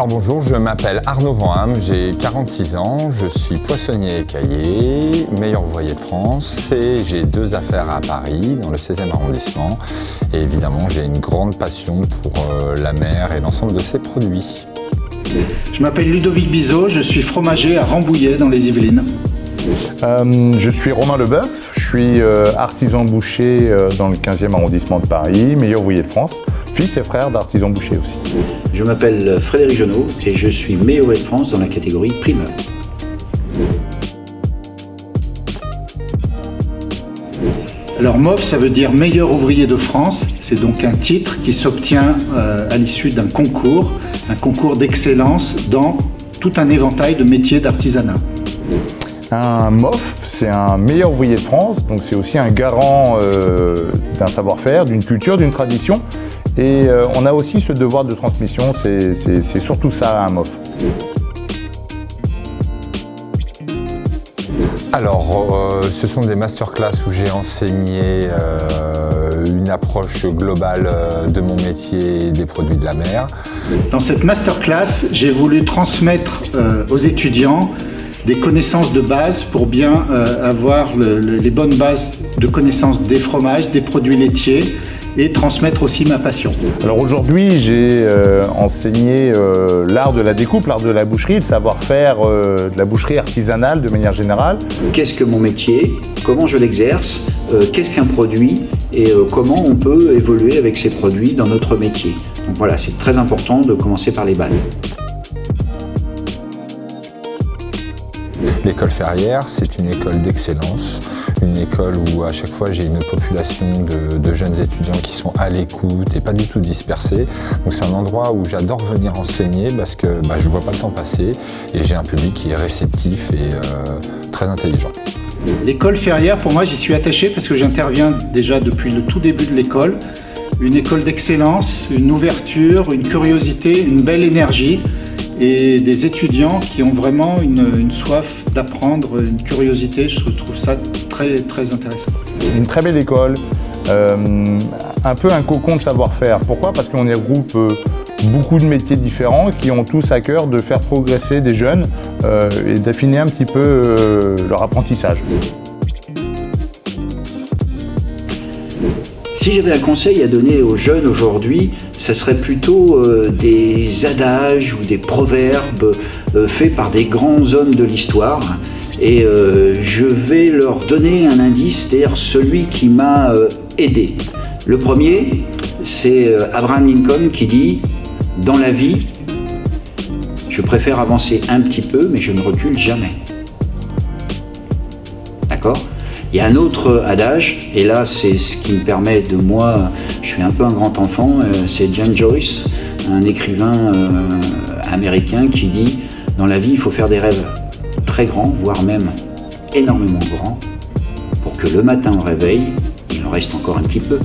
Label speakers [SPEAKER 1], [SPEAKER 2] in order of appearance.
[SPEAKER 1] Alors bonjour, je m'appelle Arnaud Vanham, j'ai 46 ans, je suis poissonnier écaillé, meilleur ouvrier de France et j'ai 2 affaires à Paris, dans le 16e arrondissement. Et évidemment, j'ai une grande passion pour la mer et l'ensemble de ses produits.
[SPEAKER 2] Je m'appelle Ludovic Bizot, je suis fromager à Rambouillet dans les Yvelines.
[SPEAKER 3] Je suis Romain Leboeuf, je suis artisan boucher dans le 15e arrondissement de Paris, meilleur ouvrier de France, fils et frère d'artisan boucher aussi.
[SPEAKER 4] Je m'appelle Frédéric Genot et je suis meilleur ouvrier de France dans la catégorie primeur.
[SPEAKER 2] Alors MOF, ça veut dire meilleur ouvrier de France. C'est donc un titre qui s'obtient à l'issue d'un concours d'excellence dans tout un éventail de métiers d'artisanat.
[SPEAKER 3] Un MOF, c'est un meilleur ouvrier de France, donc c'est aussi un garant d'un savoir-faire, d'une culture, d'une tradition. Et on a aussi ce devoir de transmission, c'est surtout ça un MOF.
[SPEAKER 1] Alors, ce sont des masterclass où j'ai enseigné une approche globale de mon métier et des produits de la mer.
[SPEAKER 2] Dans cette masterclass, j'ai voulu transmettre aux étudiants des connaissances de base pour bien avoir les bonnes bases de connaissances des fromages, des produits laitiers et transmettre aussi ma passion.
[SPEAKER 3] Alors aujourd'hui, j'ai enseigné l'art de la découpe, l'art de la boucherie, le savoir-faire de la boucherie artisanale de manière générale.
[SPEAKER 4] Qu'est-ce que mon métier? Comment je l'exerce? Qu'est-ce qu'un produit? Et comment on peut évoluer avec ces produits dans notre métier? Donc voilà, c'est très important de commencer par les bases.
[SPEAKER 1] L'école Ferrière, c'est une école d'excellence, une école où à chaque fois j'ai une population de jeunes étudiants qui sont à l'écoute et pas du tout dispersés. Donc c'est un endroit où j'adore venir enseigner parce que je ne vois pas le temps passer et j'ai un public qui est réceptif et très intelligent.
[SPEAKER 2] L'école Ferrière, pour moi, j'y suis attaché parce que j'interviens déjà depuis le tout début de l'école. Une école d'excellence, une ouverture, une curiosité, une belle énergie. Et des étudiants qui ont vraiment une soif d'apprendre, une curiosité, je trouve ça très, très intéressant.
[SPEAKER 3] Une très belle école, un peu un cocon de savoir-faire. Pourquoi? Parce qu'on y regroupe beaucoup de métiers différents qui ont tous à cœur de faire progresser des jeunes et d'affiner un petit peu leur apprentissage.
[SPEAKER 4] Si j'avais un conseil à donner aux jeunes aujourd'hui, ce serait plutôt des adages ou des proverbes faits par des grands hommes de l'histoire. Et je vais leur donner un indice, c'est-à-dire celui qui m'a aidé. Le premier, c'est Abraham Lincoln qui dit « Dans la vie, je préfère avancer un petit peu, mais je ne recule jamais. » D'accord ? Il y a un autre adage, et là c'est ce qui me permet de moi, je suis un peu un grand enfant, c'est James Joyce, un écrivain américain qui dit « Dans la vie, il faut faire des rêves très grands, voire même énormément grands, pour que le matin au réveil, il en reste encore un petit peu. »